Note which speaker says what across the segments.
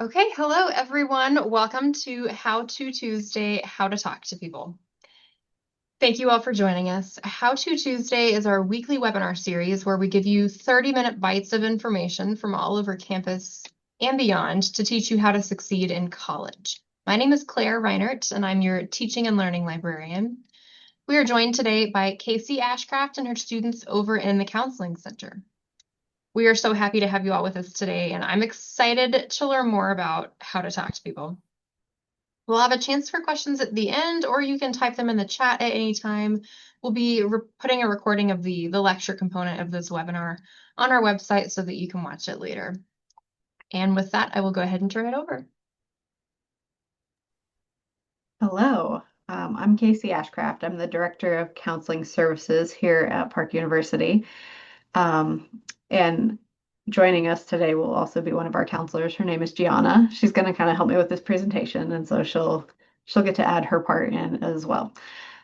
Speaker 1: Okay, hello everyone. Welcome to How to Tuesday, How to Talk to People. Thank you all for joining us. How to Tuesday is our weekly webinar series where we give you 30-minute bites of information from all over campus and beyond to teach you how to succeed in college. My name is Claire Reinert, and I'm your teaching and learning librarian. We are joined today by Casey Ashcraft and her students over in the Counseling Center. We are so happy to have you all with us today, and I'm excited to learn more about how to talk to people. We'll have a chance for questions at the end, or you can type them in the chat at any time. We'll be putting a recording of the lecture component of this webinar on our website so that you can watch it later. And with that, I will go ahead and turn it over.
Speaker 2: Hello, I'm Casey Ashcraft. I'm the Director of Counseling Services here at Park University. And joining us today will also be one of our counselors. Her name is Gianna. She's going to kind of help me with this presentation, and so she'll get to add her part in as well.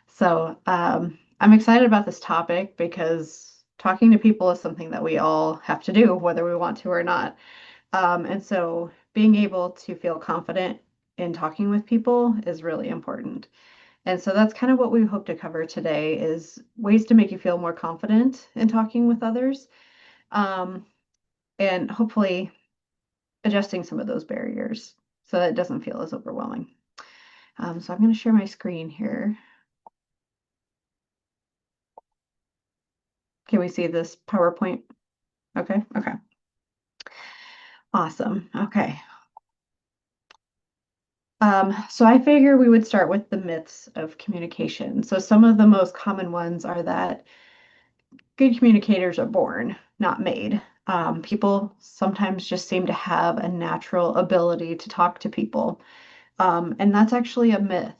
Speaker 2: So I'm excited about this topic because talking to people is something that we all have to do, whether we want to or not. And so being able to feel confident in talking with people is really important. And so that's kind of what we hope to cover today is ways to make you feel more confident in talking with others, um, and hopefully adjusting some of those barriers so that it doesn't feel as overwhelming. So I'm going to share my screen here. Can we see this PowerPoint? Okay. Awesome. Okay. So I figure we would start with the myths of communication. So some of the most common ones are that good communicators are born, not made. People sometimes just seem to have a natural ability to talk to people, and that's actually a myth.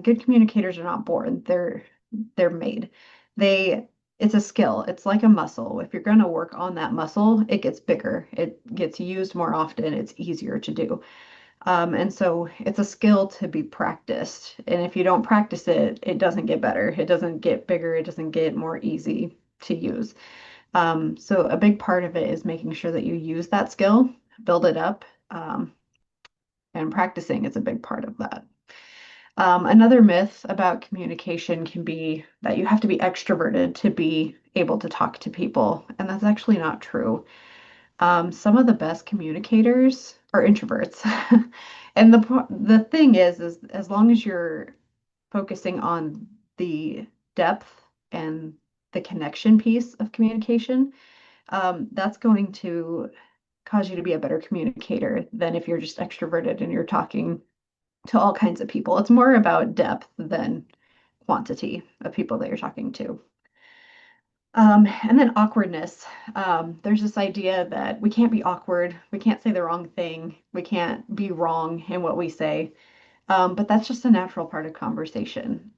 Speaker 2: Good communicators are not born; they're made. They it's a skill. It's like a muscle. If you're going to work on that muscle, it gets bigger. It gets used more often. It's easier to do. And so it's a skill to be practiced. And if you don't practice it, it doesn't get better. It doesn't get bigger. It doesn't get more easy to use. So a big part of it is making sure that you use that skill, build it up, and practicing is a big part of that. Another myth about communication can be that you have to be extroverted to be able to talk to people, and that's actually not true. Some of the best communicators are introverts. And the thing is as long as you're focusing on the depth and the connection piece of communication, that's going to cause you to be a better communicator than if you're just extroverted and you're talking to all kinds of people. It's more about depth than quantity of people that you're talking to. And then awkwardness. There's this idea that we can't be awkward, we can't say the wrong thing, we can't be wrong in what we say. But that's just a natural part of conversation.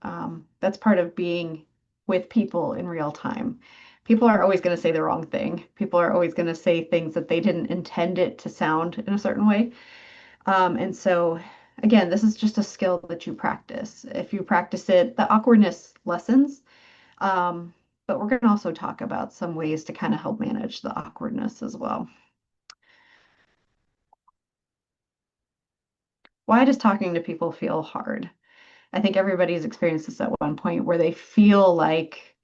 Speaker 2: That's part of being with people in real time. People are always going to say the wrong thing. People are always going to say things that they didn't intend it to sound in a certain way. And so, again, this is just a skill that you practice. If you practice it, the awkwardness lessens. Um, but we're going to also talk about some ways to kind of help manage the awkwardness as well. Why does talking to people feel hard? I think everybody's experienced this at one point where they feel like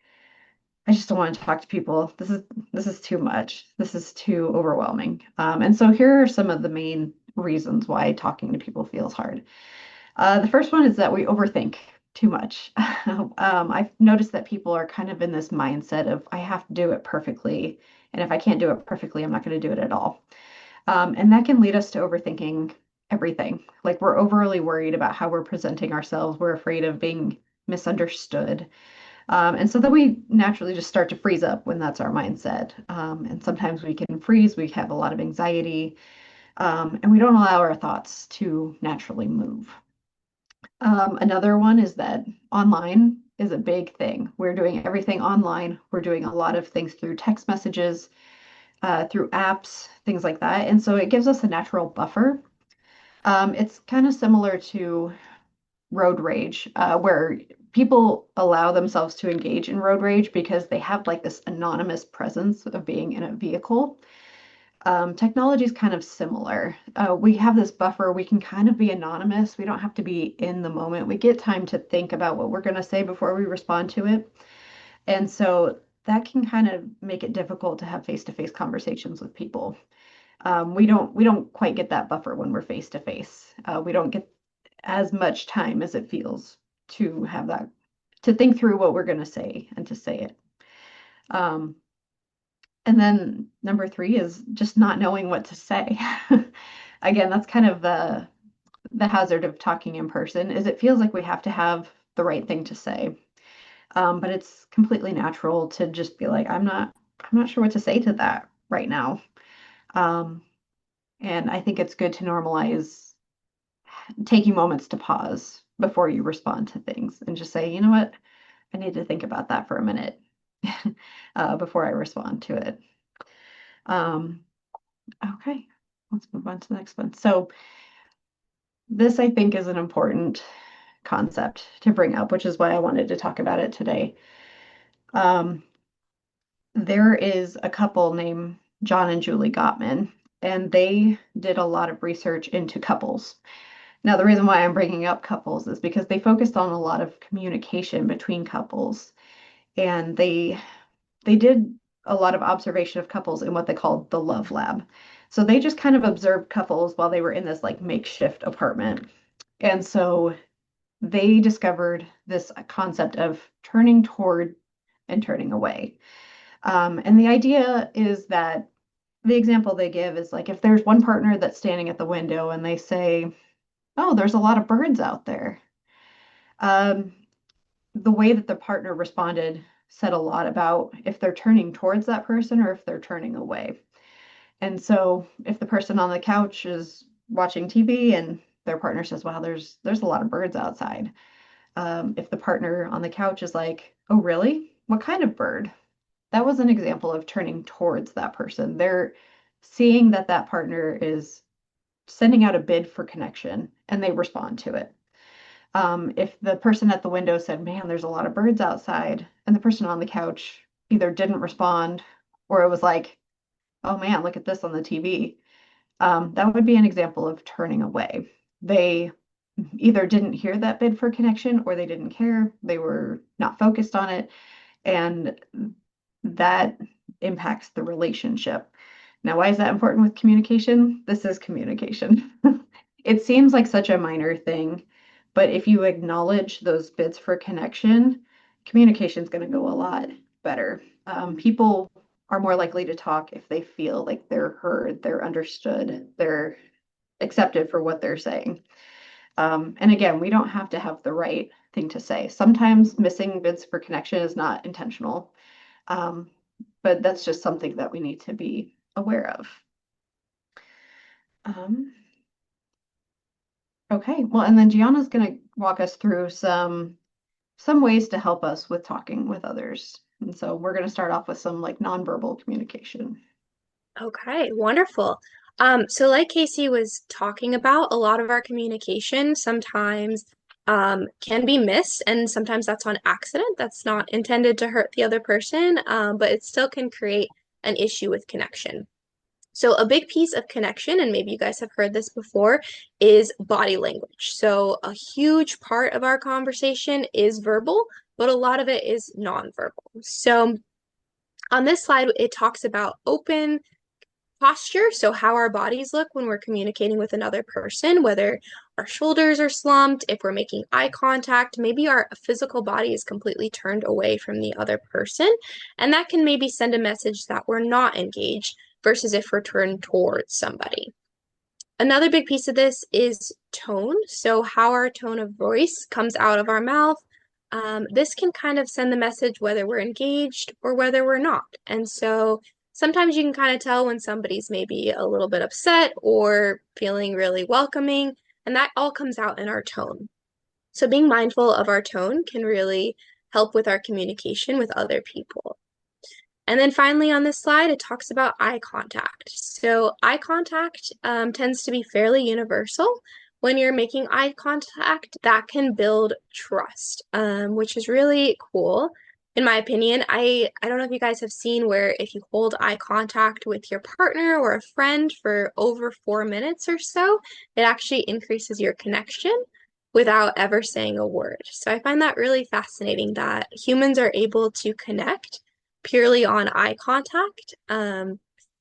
Speaker 2: I just don't want to talk to people. This is too much. This is too overwhelming. And so here are some of the main reasons why talking to people feels hard. The first one is that we overthink too much. I've noticed that people are kind of in this mindset of I have to do it perfectly, and if I can't do it perfectly, I'm not going to do it at all. And that can lead us to overthinking everything. Like we're overly worried about how we're presenting ourselves. We're afraid of being misunderstood. And so then we naturally just start to freeze up when that's our mindset. And sometimes we can freeze, we have a lot of anxiety, and we don't allow our thoughts to naturally move. Another one is that online is a big thing. We're doing everything online. We're doing a lot of things through text messages, through apps, things like that. And so it gives us a natural buffer. It's kind of similar to road rage, where people allow themselves to engage in road rage because they have like this anonymous presence of being in a vehicle. Technology is kind of similar. We have this buffer. We can kind of be anonymous. We don't have to be in the moment. We get time to think about what we're going to say before we respond to it. And so that can kind of make it difficult to have face-to-face conversations with people. We don't quite get that buffer when we're face-to-face. We don't get as much time as it feels to have that, to think through what we're going to say and to say it. Um, and then number three is just not knowing what to say. Again, that's kind of the hazard of talking in person is it feels like we have to have the right thing to say. But it's completely natural to just be like, I'm not sure what to say to that right now. Um, and I think it's good to normalize taking moments to pause before you respond to things and just say, you know what, I need to think about that for a minute before I respond to it. Um, okay, let's move on to the next one. So this, I think, is an important concept to bring up, which is why I wanted to talk about it today. There is a couple named John and Julie Gottman, and they did a lot of research into couples. Now, the reason why I'm bringing up couples is because they focused on a lot of communication between couples, and they did a lot of observation of couples in what they called the love lab. So they just kind of observed couples while they were in this like makeshift apartment. And so they discovered this concept of turning toward and turning away. And the idea is that the example they give is like if there's one partner that's standing at the window and they say, "Oh, there's a lot of birds out there." Um, the way that the partner responded said a lot about if they're turning towards that person or if they're turning away. And so if the person on the couch is watching TV and their partner says, "Wow, there's a lot of birds outside." If the partner on the couch is like, "Oh, really? What kind of bird?" That was an example of turning towards that person. They're seeing that that partner is sending out a bid for connection and they respond to it. If the person at the window said, "Man, there's a lot of birds outside," and the person on the couch either didn't respond or it was like, "Oh man, look at this on the TV," that would be an example of turning away. They either didn't hear that bid for connection or they didn't care. They were not focused on it. And that impacts the relationship. Now, why is that important with communication? This is communication. It seems like such a minor thing, but if you acknowledge those bids for connection, communication is going to go a lot better. People are more likely to talk if they feel like they're heard, they're understood, they're accepted for what they're saying. And again, we don't have to have the right thing to say. Sometimes missing bids for connection is not intentional. Um, but that's just something that we need to be aware of. Um, okay, well, and then Gianna's going to walk us through some ways to help us with talking with others. And so we're going to start off with some like nonverbal communication.
Speaker 3: Okay, wonderful. So like Casey was talking about, a lot of our communication sometimes can be missed, and sometimes that's on accident. That's not intended to hurt the other person, but it still can create an issue with connection. So a big piece of connection, and maybe you guys have heard this before, is body language. So a huge part of our conversation is verbal, but a lot of it is nonverbal. So on this slide, it talks about open posture, so how our bodies look when we're communicating with another person, whether our shoulders are slumped, if we're making eye contact, maybe our physical body is completely turned away from the other person. And that can maybe send a message that we're not engaged versus if we're turned towards somebody. Another big piece of this is tone. So how our tone of voice comes out of our mouth. This can kind of send the message whether we're engaged or whether we're not. And so sometimes you can kind of tell when somebody's maybe a little bit upset or feeling really welcoming, and that all comes out in our tone. So being mindful of our tone can really help with our communication with other people. And then finally on this slide, it talks about eye contact. So eye contact tends to be fairly universal. When you're making eye contact, that can build trust, which is really cool. in my opinion. I don't know if you guys have seen where if you hold eye contact with your partner or a friend for over 4 minutes or so, it actually increases your connection without ever saying a word. So I find that really fascinating that humans are able to connect purely on eye contact. And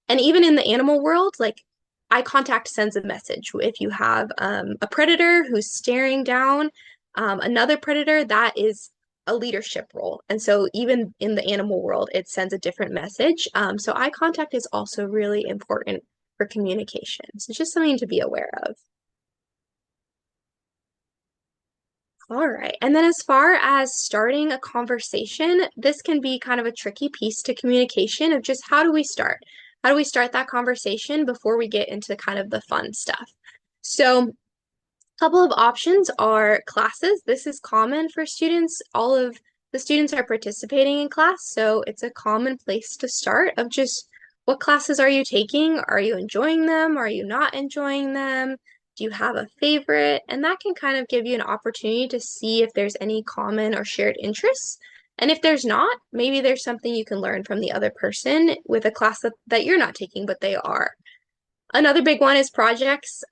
Speaker 3: even in the animal world, like eye contact sends a message. If you have a predator who's staring down another predator, that is a leadership role. And so even in the animal world, it sends a different message. So eye contact is also really important for communication. So it's just something to be aware of. All right. And then as far as starting a conversation, this can be kind of a tricky piece to communication of just how do we start? How do we start that conversation before we get into kind of the fun stuff? So a couple of options are classes. This is common for students. All of the students are participating in class, so it's a common place to start of just what classes are you taking? Are you enjoying them? Are you not enjoying them? Do you have a favorite? And that can kind of give you an opportunity to see if there's any common or shared interests. And if there's not, maybe there's something you can learn from the other person with a class that you're not taking, but they are. Another big one is projects.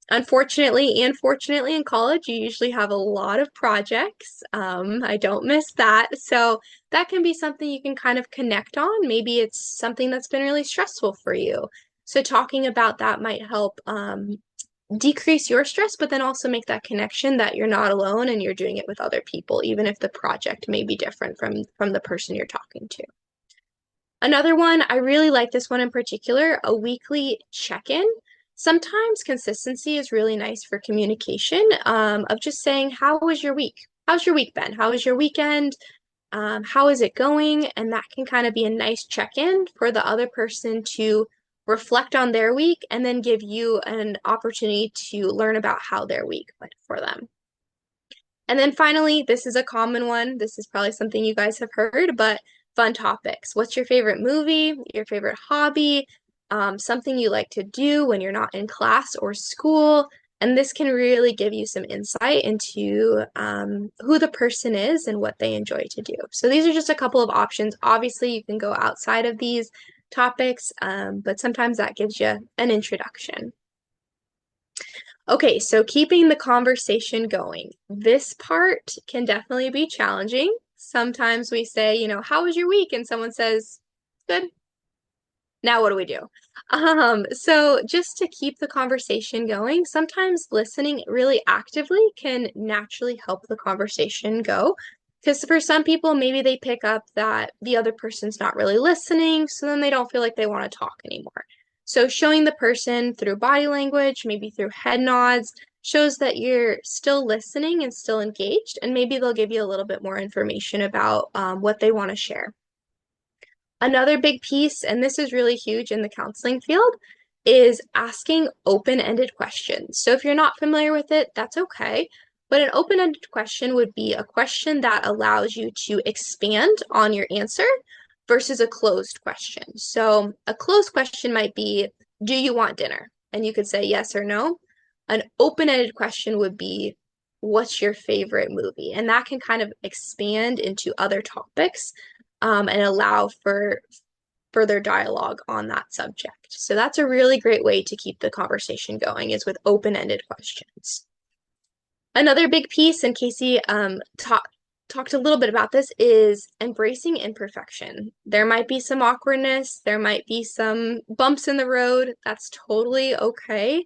Speaker 3: Unfortunately and fortunately in college, you usually have a lot of projects. I don't miss that. So that can be something you can kind of connect on. Maybe it's something that's been really stressful for you. So talking about that might help decrease your stress, but then also make that connection that you're not alone and you're doing it with other people, even if the project may be different from the person you're talking to. Another one, I really like this one in particular, a weekly check-in. Sometimes consistency is really nice for communication, of just saying, how was your week? How's your week been? How was your weekend? How is it going? And that can kind of be a nice check-in for the other person to reflect on their week and then give you an opportunity to learn about how their week went for them. And then finally, this is a common one. This is probably something you guys have heard, but fun topics. What's your favorite movie? Your favorite hobby? Something you like to do when you're not in class or school? And this can really give you some insight into who the person is and what they enjoy to do. So these are just a couple of options. Obviously, you can go outside of these topics, but sometimes that gives you an introduction. Okay, so keeping the conversation going. This part can definitely be challenging. Sometimes we say, how was your week? And someone says, good. Now what do we do? So just to keep the conversation going, sometimes listening really actively can naturally help the conversation go. Because for some people, maybe they pick up that the other person's not really listening, so then they don't feel like they want to talk anymore. So showing the person through body language, maybe through head nods, shows that you're still listening and still engaged, and maybe they'll give you a little bit more information about what they want to share. Another big piece, and this is really huge in the counseling field, is asking open-ended questions. So if you're not familiar with it, that's okay. But an open-ended question would be a question that allows you to expand on your answer versus a closed question. So a closed question might be, do you want dinner? And you could say yes or no. An open-ended question would be, what's your favorite movie? And that can kind of expand into other topics and allow for further dialogue on that subject. So that's a really great way to keep the conversation going is with open-ended questions. Another big piece, and Casey talked a little bit about this, is embracing imperfection. There might be some awkwardness, there might be some bumps in the road. That's totally okay.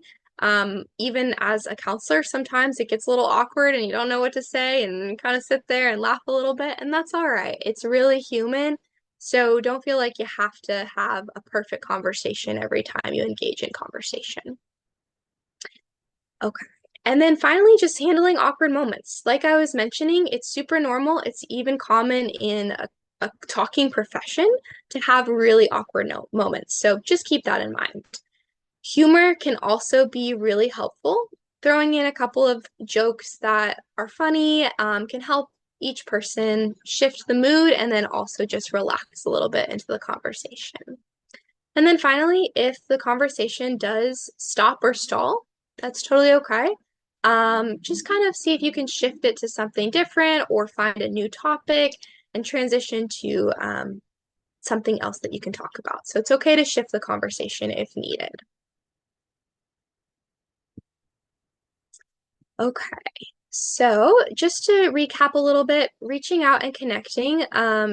Speaker 3: Even as a counselor, sometimes it gets a little awkward and you don't know what to say and kind of sit there and laugh a little bit, and that's all right. It's really human. So don't feel like you have to have a perfect conversation every time you engage in conversation. Okay. And then finally, just handling awkward moments. Like I was mentioning, it's super normal. It's even common in a talking profession to have really awkward moments. So just keep that in mind. Humor can also be really helpful. Throwing in a couple of jokes that are funny can help each person shift the mood and then also just relax a little bit into the conversation. And then finally, if the conversation does stop or stall, that's totally okay. Just kind of see if you can shift it to something different or find a new topic. and transition to something else that you can talk about. So it's okay to shift the conversation if needed. Okay. So just to recap a little bit, reaching out and connecting.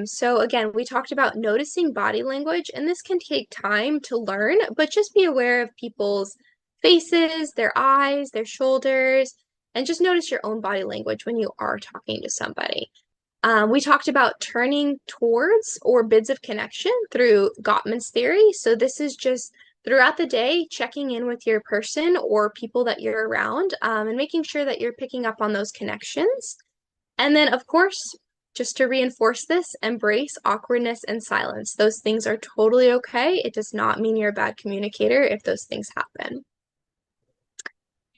Speaker 3: So again, we talked about noticing body language, and this can take time to learn, but just be aware of people's faces, their eyes, their shoulders, and just notice your own body language when you are talking to somebody. We talked about turning towards or bids of connection through Gottman's theory. So this is just throughout the day, checking in with your person or people that you're around, and making sure that you're picking up on those connections. And then, of course, just to reinforce this, embrace awkwardness and silence. Those things are totally okay. It does not mean you're a bad communicator if those things happen.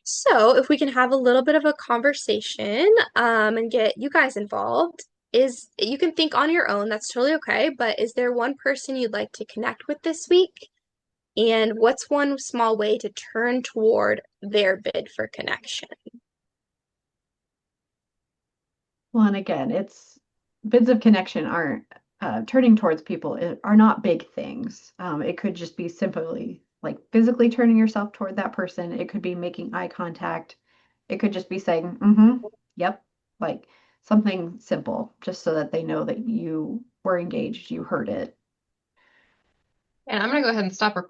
Speaker 3: So, if we can have a little bit of a conversation and get you guys involved, is you can think on your own, that's totally okay, but is there one person you'd like to connect with this week? And what's one small way to turn toward their bid for connection?
Speaker 2: Well, and again, it's bids of connection aren't turning towards people are not big things. It could just be simply like physically turning yourself toward that person. It could be making eye contact. It could just be saying, mm-hmm, yep, like something simple, just so that they know that you were engaged, you heard it.
Speaker 1: And I'm going to go ahead and stop recording.